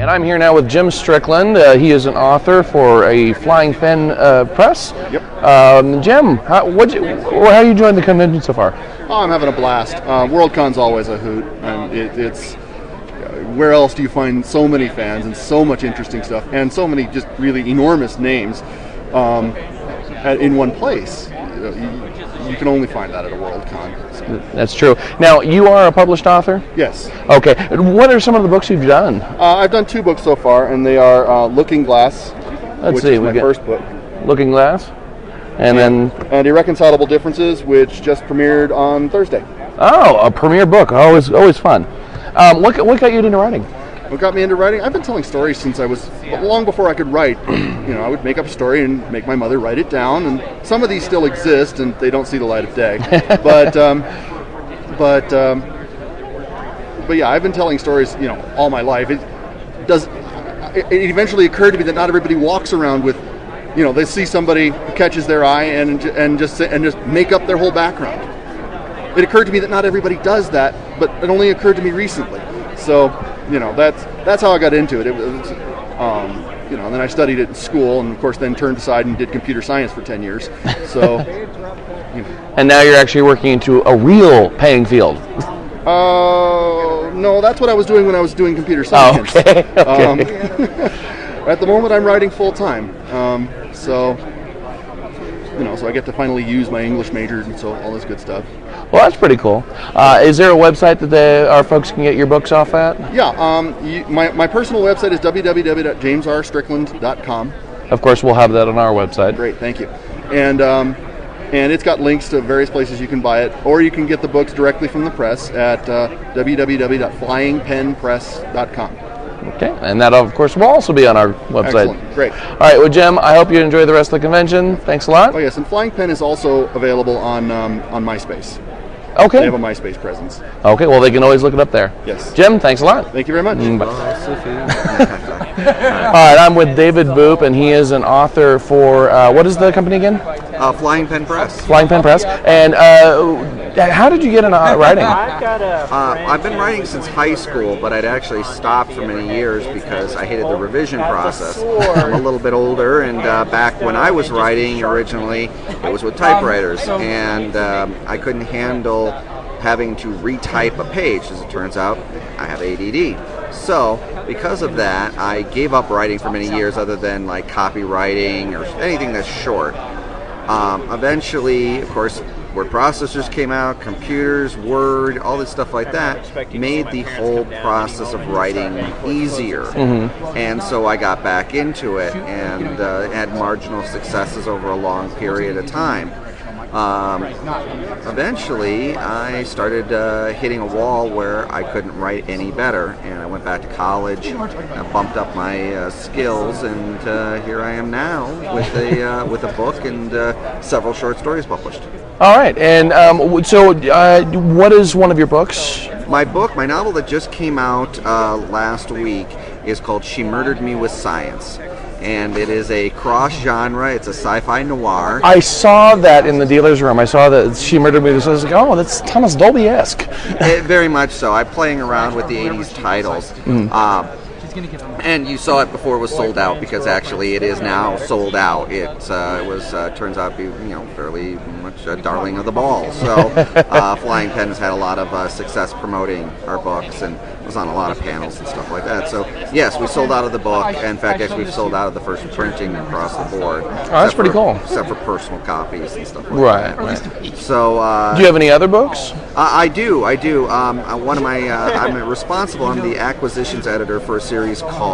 And I'm here now with Jim Strickland. He is an author for a Flying Pen Press. Yep. Jim, how you enjoying the convention so far? Oh, I'm having a blast. Worldcon's always a hoot. It's where else do you find so many fans and so much interesting stuff and so many just really enormous names in one place? You can only find that at a Worldcon. So. That's true. Now, you are a published author? Yes. Okay. What are some of the books you've done? I've done 2 books so far, and they are Looking Glass, which is my first book. Looking Glass? And then Irreconcilable Differences, which just premiered on Thursday. Oh, a premiere book. Always fun. What got you into writing? What got me into writing? I've been telling stories since I was long before I could write. I would make up a story and make my mother write it down, and some of these still exist and they don't see the light of day. But yeah, I've been telling stories, all my life. It eventually occurred to me that not everybody walks around with, they see somebody who catches their eye and just make up their whole background. It occurred to me that not everybody does that, but it only occurred to me recently. So, that's how I got into it. It was, and then I studied it in school, and of course then turned aside and did computer science for 10 years. So, And now you're actually working into a real paying field. No, that's what I was doing when I was doing computer science. Oh, okay. At the moment, I'm writing full time. So I get to finally use my English major and so all this good stuff. Well, that's pretty cool. Is there a website that our folks can get your books off at? Yeah, my personal website is www.jamesrstrickland.com. Of course, we'll have that on our website. Great, thank you. And it's got links to various places you can buy it, or you can get the books directly from the press at www.flyingpenpress.com. Okay, and that, of course, will also be on our website. Excellent, great. All right, well, Jim, I hope you enjoy the rest of the convention. Thanks a lot. Oh, yes, and Flying Pen is also available on MySpace. Okay. They have a MySpace presence. Okay, well, they can always look it up there. Yes. Jim, thanks a lot. Thank you very much. Bye. All right, I'm with David Boop, and he is an author for, what is the company again? Flying Pen Press. Flying Pen Press. And how did you get into writing? I've been writing since high school, but I'd actually stopped for many years because I hated the revision process. I'm a little bit older, and back when I was writing originally, it was with typewriters, and I couldn't handle having to retype a page. As it turns out, I have ADD. So, because of that, I gave up writing for many years, other than like copywriting or anything that's short. Eventually, of course, word processors came out, computers, Word, all this stuff like that made the whole process of writing easier. And so I got back into it and had marginal successes over a long period of time. Eventually, I started hitting a wall where I couldn't write any better, and I went back to college, bumped up my skills, and here I am now with a book and several short stories published. All right, and so what is one of your books? My novel that just came out last week is called She Murdered Me with Science. And it is a cross-genre. It's a sci-fi noir. I saw that in the dealer's room. I saw that She Murdered Me. I was like, oh, that's Thomas Dolby-esque. Very much so. I'm playing around with the 80s titles. And you saw it before it was sold out, because actually it is now sold out. It turns out to be fairly much a darling of the ball. So Flying Pen has had a lot of success promoting our books and was on a lot of panels and stuff like that. So yes, we sold out of the book. In fact, actually we've sold out of the first printing across the board. Oh, that's pretty cool. Except for personal copies and stuff like that. Right. So do you have any other books? I do. One of my I'm responsible. I'm the acquisitions editor for a series called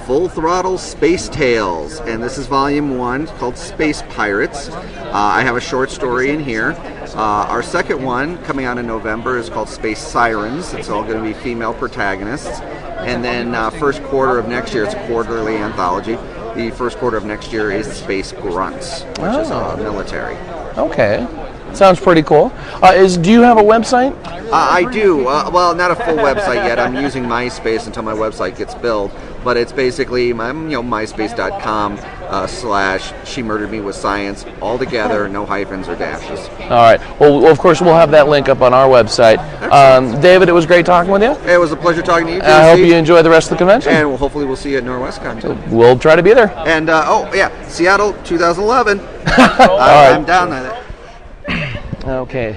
Full Throttle Space Tales, and this is volume 1, called Space Pirates. I have a short story in here. Our second one, coming out in November, is called Space Sirens. It's all going to be female protagonists. And then first quarter of next year, it's a quarterly anthology. The first quarter of next year is Space Grunts, which is military. Okay. Sounds pretty cool. Do you have a website? I do. Well, not a full website yet. I'm using MySpace until my website gets built. but it's basically myspace.com / She Murdered Me with Science, all together, no hyphens or dashes. All right. Well, of course, we'll have that link up on our website. David, it was great talking with you. It was a pleasure talking to you, I hope you enjoy the rest of the convention. And hopefully we'll see you at Norwestcon too. We'll try to be there. And, Seattle 2011. All right. I'm down there. Okay.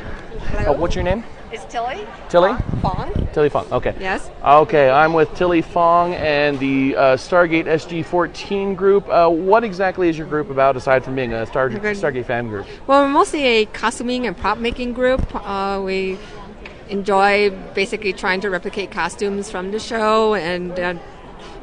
What's your name? It's Tilly. Tilly? Fong. Tilly Fong. Okay. Yes. Okay, I'm with Tilly Fong and the Stargate SG-14 group. What exactly is your group about, aside from being a Stargate fan group? Well, we're mostly a costuming and prop making group. We enjoy basically trying to replicate costumes from the show, and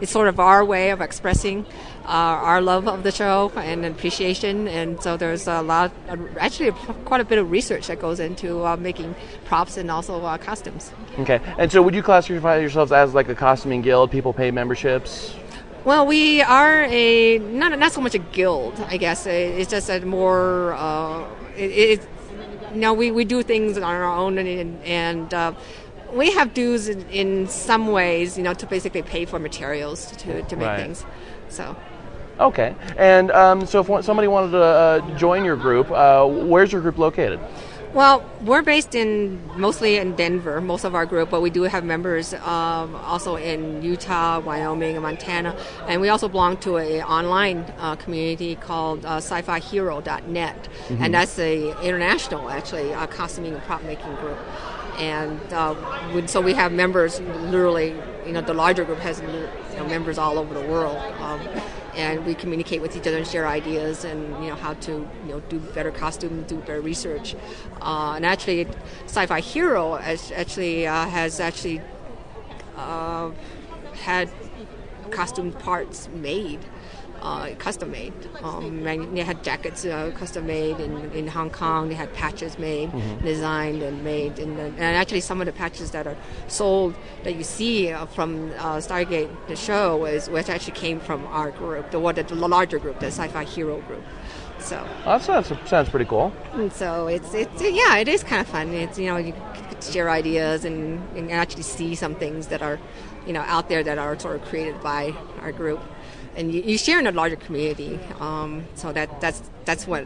it's sort of our way of expressing our love of the show and appreciation. And so there's actually quite a bit of research that goes into making props and also costumes. Okay, and so would you classify yourselves as like a costuming guild? People pay memberships? Well, we are not so much a guild, I guess. It's just a more we do things on our own, and we have dues in some ways, to basically pay for materials to make things. So. Okay, and so if somebody wanted to join your group, where's your group located? Well, we're based mostly in Denver, most of our group, but we do have members also in Utah, Wyoming, and Montana, and we also belong to an online community called sci-fi-hero.net, and that's a international, actually, costuming and prop making group. And so we have members, literally, the larger group has members all over the world. And we communicate with each other and share ideas and how to do better costumes, do better research. And actually, Sci-Fi Hero has had costume parts made, custom made. They had jackets custom made in Hong Kong. They had patches made, designed and made. And actually, some of the patches that are sold that you see from Stargate, the show, which actually came from our group, the larger group, the Sci-Fi Hero group. So that sounds pretty cool. And so it is kind of fun. It's you share ideas and actually see some things that are out there that are sort of created by our group. And you share in a larger community, so that's what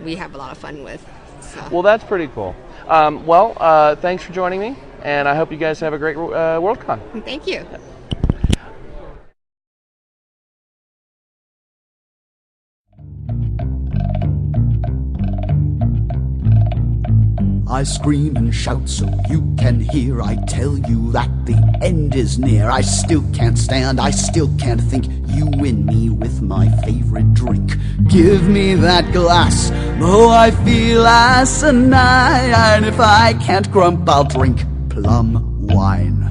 we have a lot of fun with. So. Well, that's pretty cool. Thanks for joining me, and I hope you guys have a great Worldcon. Thank you. Yeah. I scream and shout so you can hear. I tell you that the end is near. I still can't stand, I still can't think. You win me with my favorite drink. Give me that glass, though I feel asinine. And if I can't grump, I'll drink plum wine.